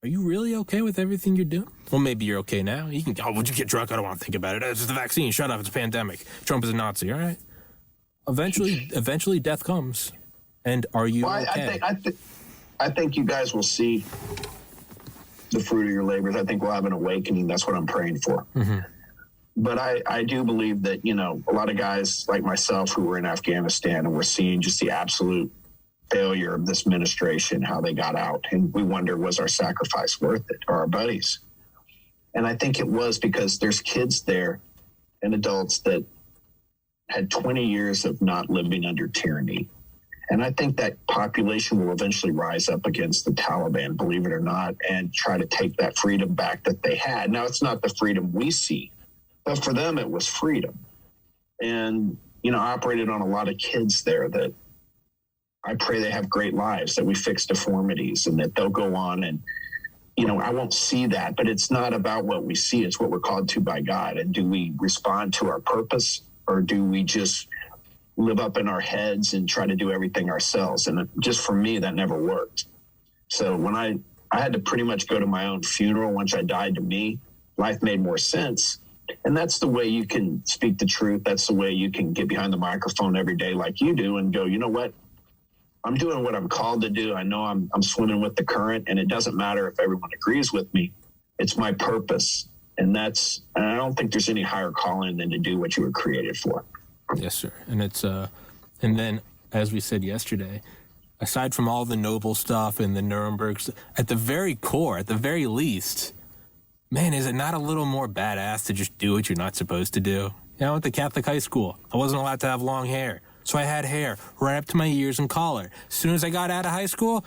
are you really okay with everything you're doing? Well, maybe you're okay now. You can, would you get drunk? I don't want to think about it. It's just the vaccine. Shut up. It's a pandemic. Trump is a Nazi. All right. Eventually death comes. And are you okay? I think you guys will see the fruit of your labors. I think we'll have an awakening. That's what I'm praying for. Mm-hmm. But I do believe that, a lot of guys like myself who were in Afghanistan, and we're seeing just the absolute failure of this administration, how they got out. And we wonder, was our sacrifice worth it, or our buddies? And I think it was, because there's kids there and adults that had 20 years of not living under tyranny. And I think that population will eventually rise up against the Taliban, believe it or not, and try to take that freedom back that they had. Now, it's not the freedom we see, but for them, it was freedom. And, I operated on a lot of kids there that I pray they have great lives, that we fix deformities, and that they'll go on. And, I won't see that, but it's not about what we see. It's what we're called to by God. And do we respond to our purpose, or do we just live up in our heads and try to do everything ourselves? And just for me, that never worked. So when I had to pretty much go to my own funeral once I died, to me, life made more sense. And that's the way you can speak the truth. That's the way you can get behind the microphone every day like you do and go, you know what? I'm doing what I'm called to do. I know I'm swimming with the current, and it doesn't matter if everyone agrees with me. It's my purpose. And I don't think there's any higher calling than to do what you were created for. Yes, sir. And and then, as we said yesterday, aside from all the noble stuff and the Nuremberg stuff, at the very core, at the very least, man, is it not a little more badass to just do what you're not supposed to do? I went to Catholic high school. I wasn't allowed to have long hair. So I had hair right up to my ears and collar. As soon as I got out of high school,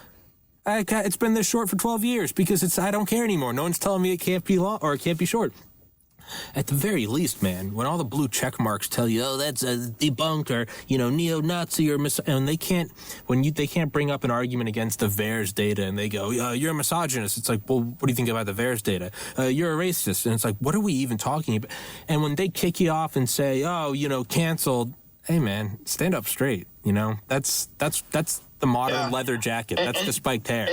it's been this short for 12 years because I don't care anymore. No one's telling me it can't be long or it can't be short. At the very least, man, when all the blue check marks tell you, oh, that's a debunked or, neo-Nazi or and they can't bring up an argument against the VAERS data and they go, you're a misogynist. It's like, well, what do you think about the VAERS data? You're a racist. And it's like, what are we even talking about? And when they kick you off and say, oh, canceled, hey, man, stand up straight. That's the modern leather jacket. That's the spiked hair.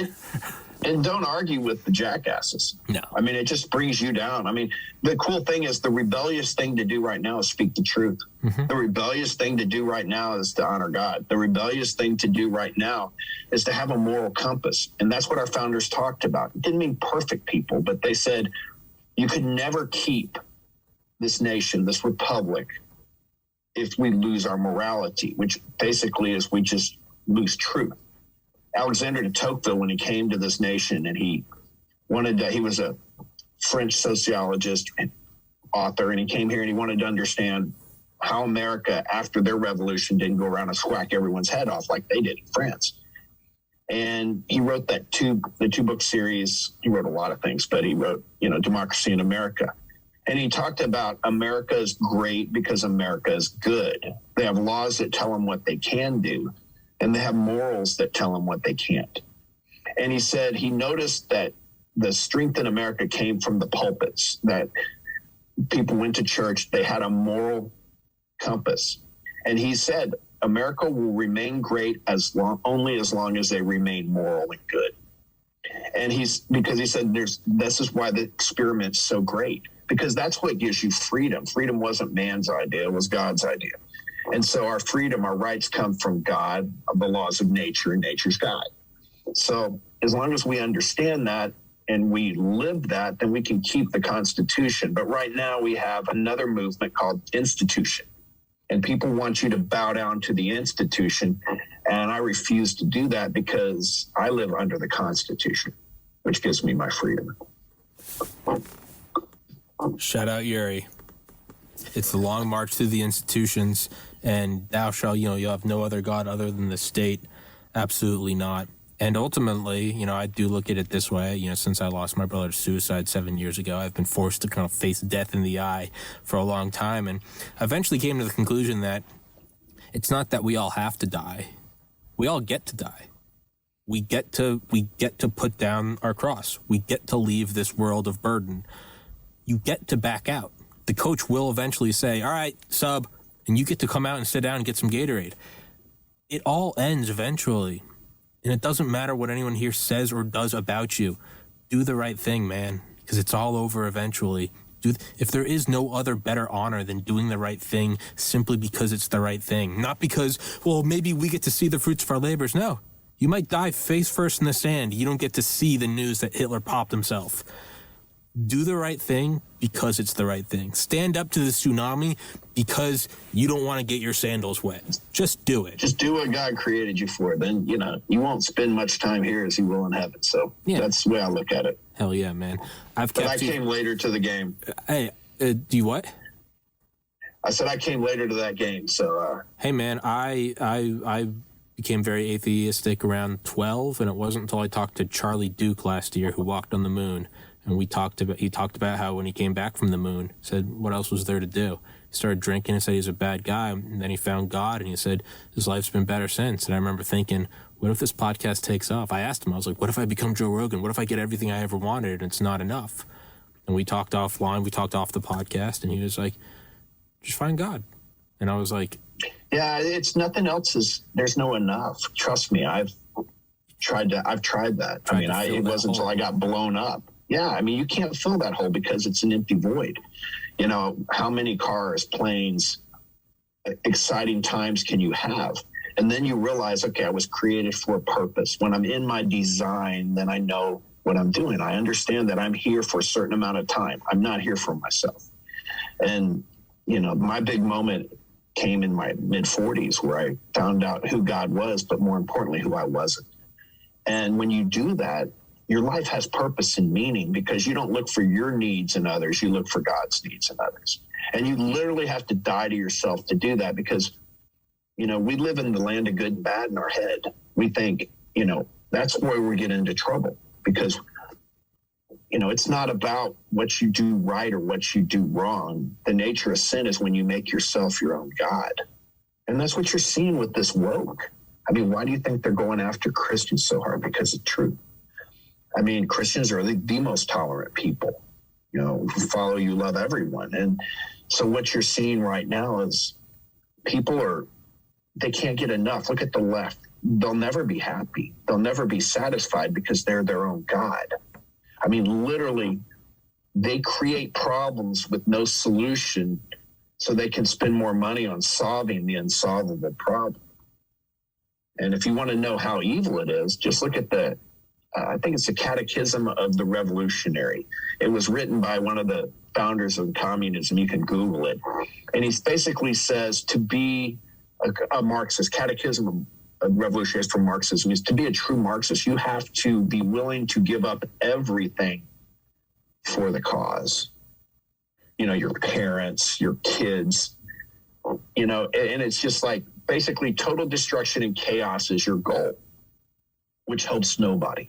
And don't argue with the jackasses. No. I mean, it just brings you down. I mean, the cool thing is the rebellious thing to do right now is speak the truth. Mm-hmm. The rebellious thing to do right now is to honor God. The rebellious thing to do right now is to have a moral compass. And that's what our founders talked about. It didn't mean perfect people, but they said you could never keep this nation, this republic, if we lose our morality, which basically is we just lose truth. Alexander de Tocqueville, when he came to this nation and he was a French sociologist and author, and he came here and he wanted to understand how America, after their revolution, didn't go around and whack everyone's head off like they did in France. And he wrote the two-book series. He wrote a lot of things, but he wrote, Democracy in America. And he talked about America is great because America is good. They have laws that tell them what they can do, and they have morals that tell them what they can't. And he said he noticed that the strength in America came from the pulpits, that people went to church, they had a moral compass. And he said America will remain great only as long as they remain moral and good. And because he said this is why the experiment's so great, because that's what gives you freedom. Freedom wasn't man's idea, it was God's idea. And so our freedom, our rights come from God, the laws of nature, and nature's God. So as long as we understand that and we live that, then we can keep the Constitution. But right now we have another movement called institution. And people want you to bow down to the institution. And I refuse to do that because I live under the Constitution, which gives me my freedom. Shout out Yuri. It's the long march through the institutions, and thou shalt, you'll have no other God other than the state. Absolutely not. And ultimately, I do look at it this way. Since I lost my brother to suicide 7 years ago, I've been forced to kind of face death in the eye for a long time. And I eventually came to the conclusion that it's not that we all have to die. We all get to die. We get to put down our cross. We get to leave this world of burden. You get to back out. The coach will eventually say, all right, sub, and you get to come out and sit down and get some Gatorade. It all ends eventually. And it doesn't matter what anyone here says or does about you. Do the right thing, man, because it's all over eventually. If there is no other better honor than doing the right thing simply because it's the right thing, not because, well, maybe we get to see the fruits of our labors. No, you might die face first in the sand. You don't get to see the news that Hitler popped himself. Do the right thing because it's the right thing. Stand up to the tsunami because you don't want to get your sandals wet. Just do it. Just do what God created you for. Then, you won't spend much time here as you will in heaven. So that's the way I look at it. Hell yeah, man. I came later to the game. Hey, do you what? I said I came later to that game. So, hey, man, I became very atheistic around 12, and it wasn't until I talked to Charlie Duke last year, who walked on the moon. And he talked about how when he came back from the moon, said, what else was there to do? He started drinking and said he's a bad guy. And then he found God and he said his life's been better since. And I remember thinking, what if this podcast takes off? I asked him, I was like, what if I become Joe Rogan? What if I get everything I ever wanted and it's not enough? And we talked offline, we talked off the podcast, and he was like, just find God. And I was like, yeah, it's nothing else. There's no enough. Trust me. I've tried that. It wasn't until I got blown up. Yeah, you can't fill that hole because it's an empty void. How many cars, planes, exciting times can you have? And then you realize, okay, I was created for a purpose. When I'm in my design, then I know what I'm doing. I understand that I'm here for a certain amount of time. I'm not here for myself. And, my big moment came in my mid-40s where I found out who God was, but more importantly, who I wasn't. And when you do that, your life has purpose and meaning because you don't look for your needs in others. You look for God's needs in others. And you literally have to die to yourself to do that because, we live in the land of good and bad in our head. We think, that's where we get into trouble because, it's not about what you do right or what you do wrong. The nature of sin is when you make yourself your own God. And that's what you're seeing with this woke. Why do you think they're going after Christians so hard? Because of truth. Christians are the most tolerant people, who follow you, love everyone. And so what you're seeing right now is they can't get enough. Look at the left. They'll never be happy. They'll never be satisfied because they're their own God. Literally, they create problems with no solution so they can spend more money on solving the unsolvable problem. And if you want to know how evil it is, just look at I think it's the Catechism of the Revolutionary. It was written by one of the founders of communism. You can Google it. And he basically says to be a Marxist, Catechism of Revolutionaries from Marxism, is to be a true Marxist, you have to be willing to give up everything for the cause. Your parents, your kids, and it's just like basically total destruction and chaos is your goal, which helps nobody.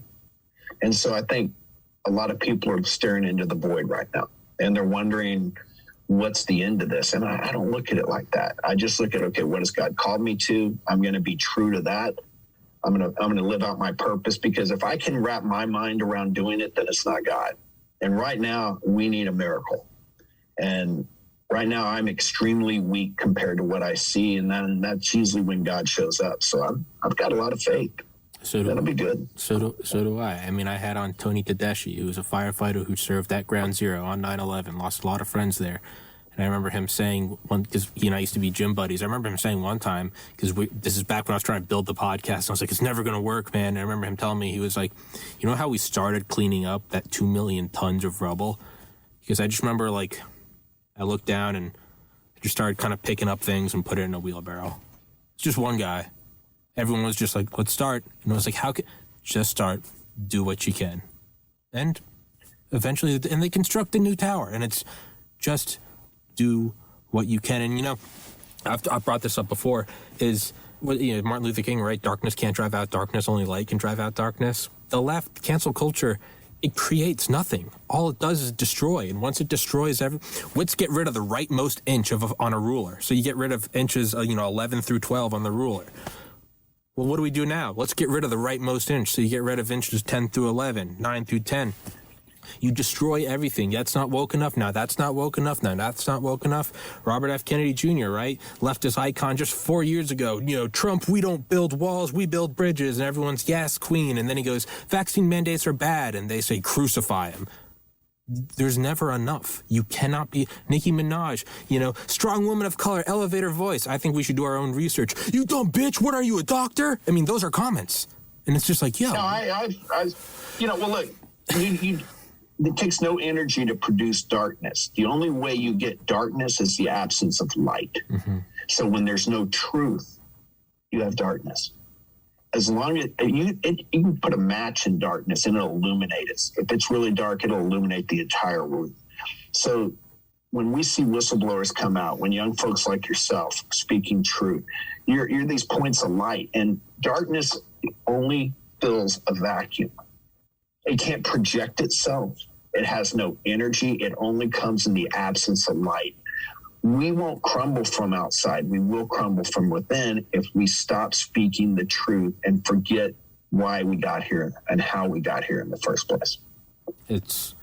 And so I think a lot of people are staring into the void right now, and they're wondering, what's the end of this? And I don't look at it like that. I just look at, okay, what has God called me to? I'm going to be true to that. I'm going to live out my purpose, because if I can wrap my mind around doing it, then it's not God. And right now we need a miracle. And right now I'm extremely weak compared to what I see. And then that's usually when God shows up. So I've got a lot of faith. That'll be good. So do I. I had on Tony Tedeschi, who was a firefighter who served at Ground Zero on 9/11, lost a lot of friends there. And And I remember him saying, because he and I used to be gym buddies, I remember him saying one time, because this is back when I was trying to build the podcast, and I was like, it's never going to work, man. And I remember him telling me, he was like, you know how we started cleaning up that 2 million tons of rubble? Because I just remember, like, I looked down and just started kind of picking up things and put it in a wheelbarrow. It's just one guy. Everyone was just like, let's start. And I was like, just start, do what you can. And eventually, and they construct a new tower. And it's just do what you can. And, you know, I've brought this up before, is, Martin Luther King, right? Darkness can't drive out darkness, only light can drive out darkness. The left, cancel culture, it creates nothing. All it does is destroy. And once it destroys let's get rid of the rightmost inch on a ruler. So you get rid of inches, 11 through 12 on the ruler. Well, what do we do now? Let's get rid of the rightmost inch. So you get rid of inches 10 through 11, 9 through 10. You destroy everything. That's not woke enough. Now that's not woke enough. Now that's not woke enough. Robert F. Kennedy Jr., right? Leftist icon just 4 years ago. Trump, we don't build walls, we build bridges. And everyone's, yes, queen. And then he goes, vaccine mandates are bad. And they say, crucify him. There's never enough. You cannot be Nicki Minaj, strong woman of color, elevator voice. I think we should do our own research. You dumb bitch. What are you, a doctor? I mean, those are comments. And it's just like, yo. No, well, look, it takes no energy to produce darkness. The only way you get darkness is the absence of light. Mm-hmm. So when there's no truth, you have darkness. As long as you can put a match in darkness and it'll illuminate it. If it's really dark, it'll illuminate the entire room. So when we see whistleblowers come out, when young folks like yourself speaking truth, you're these points of light, and darkness only fills a vacuum. It can't project itself. It has no energy. It only comes in the absence of light. We won't crumble from outside. We will crumble from within if we stop speaking the truth and forget why we got here and how we got here in the first place. It's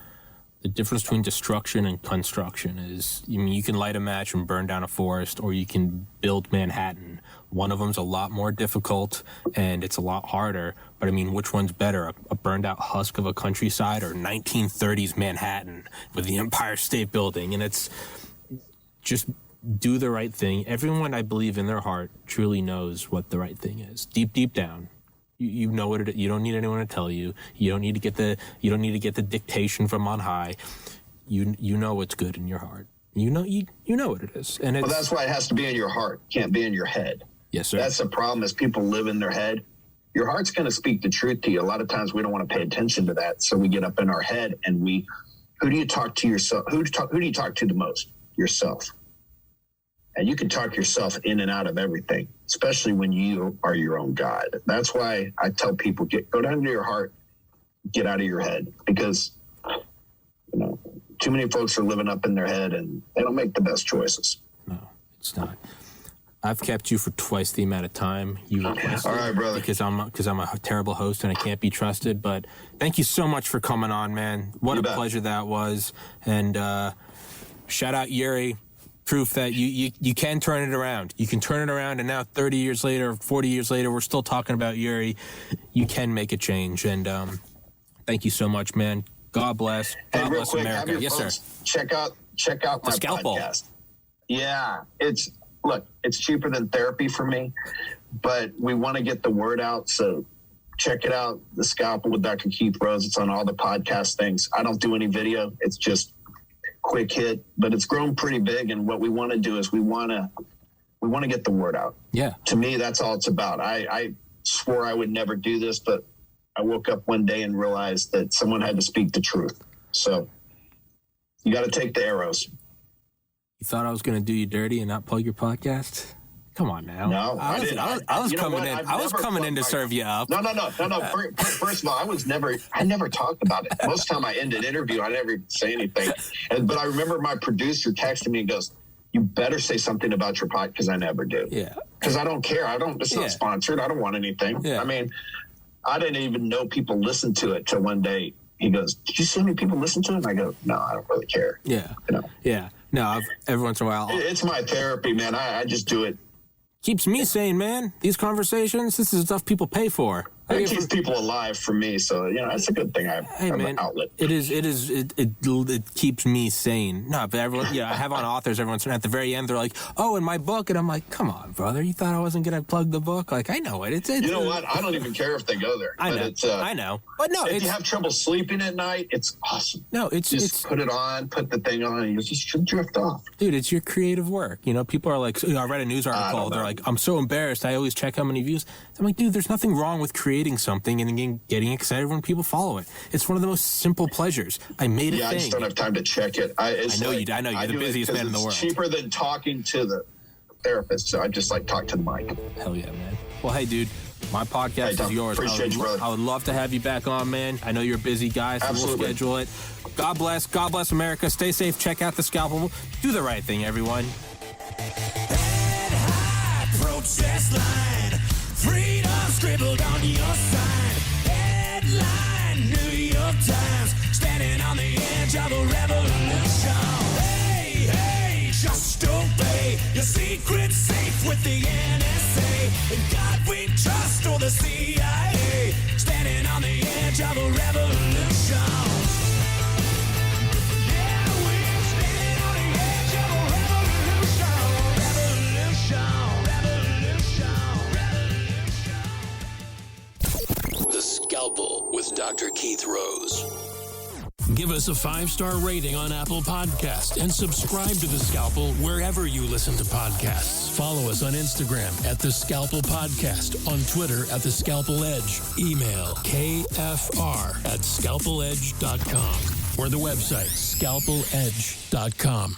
the difference between destruction and construction is, you can light a match and burn down a forest, or you can build Manhattan. One of them's a lot more difficult and it's a lot harder, but which one's better? A burned out husk of a countryside, or 1930s Manhattan with the Empire State Building? And it's just do the right thing. Everyone, I believe, in their heart truly knows what the right thing is. Deep down. You know what it is. You don't need anyone to tell you. You don't need to get the dictation from on high. You know what's good in your heart. You know what it is. And well, that's why it has to be in your heart. It can't be in your head. Yes, sir. That's the problem, is people live in their head. Your heart's going to speak the truth to you. A lot of times we don't want to pay attention to that. So we get up in our head and who do you talk to yourself? Who do you talk to the most? Yourself. And you can talk yourself in and out of everything, especially when you are your own God. That's why I tell people, go down to your heart, get out of your head, because, too many folks are living up in their head and they don't make the best choices. No, it's not. I've kept you for twice the amount of time you requested. All right, brother. Because I'm a terrible host and I can't be trusted. But thank you so much for coming on, man. What a pleasure that was. And shout out Yuri. Proof that you can turn it around. You can turn it around, and now 30 years later, 40 years later, we're still talking about Yuri. You can make a change. And thank you so much, man. God bless. God bless America. Yes, sir. Check out my podcast. Yeah, it's cheaper than therapy for me, but we want to get the word out. So check it out. The Scalpel with Dr. Keith Rose. It's on all the podcast things. I don't do any video. It's just quick hit, but it's grown pretty big. And what we want to do is we want to get the word out. Yeah. To me, that's all it's about. I swore I would never do this, but I woke up one day and realized that someone had to speak the truth. So you got to take the arrows. You thought I was going to do you dirty and not plug your podcast? Come on now. No, I didn't. I was coming in. I was coming in to serve you up. No. First of all, I never talked about it. Most of the time I end an interview, I never say anything. But I remember my producer texted me and goes, "You better say something about your podcast," because I never do. Yeah. Because I don't care. It's not sponsored. I don't want anything. Yeah. I didn't even know people listened to it till one day he goes, "Did you see how many people listen to it?" And I go, "No, I don't really care." Yeah. Yeah. No, every once in a while. It's my therapy, man. I just do it. Keeps me sane, man. These conversations, this is stuff people pay for. It keeps people alive for me, so that's a good thing. I have an outlet. It keeps me sane. No, but everyone, I have on authors. Everyone's at the very end. They're like, "Oh, in my book," and I'm like, "Come on, brother, you thought I wasn't gonna plug the book? Like, I know it. It's you know what? I don't even care if they go there. I know, but no, if you have trouble sleeping at night, it's awesome. No, it's put it on, put the thing on, and you just drift off. Dude, it's your creative work. People are like, I read a news article. They're like, I'm so embarrassed. I always check how many views. I'm like, dude, there's nothing wrong with creating something and getting excited when people follow it. It's one of the most simple pleasures. I made a thing. I just don't have time to check it. I know you're the busiest man in the world. It's cheaper than talking to the therapist, so I just talk to the mic. Hell yeah, man. Well, hey, dude, my podcast is yours. Appreciate you, brother. I would love to have you back on, man. I know you're a busy guy, so Absolutely. We'll schedule it. God bless America. Stay safe. Check out The Scalpel. Do the right thing, everyone. Head high, protest line. Freedom scribbled on your sign. Headline, New York Times. Standing on the edge of a revolution. Hey, just obey. Your secret's safe with the NSA. In God we trust, or the CIA. Standing on the edge of a revolution. The Scalpel with Dr. Keith Rose. Give us a 5-star rating on Apple Podcast and subscribe to The Scalpel wherever you listen to podcasts. Follow us on Instagram at The Scalpel Podcast, on Twitter at The Scalpel Edge, email kfr@scalpeledge.com, or the website scalpeledge.com.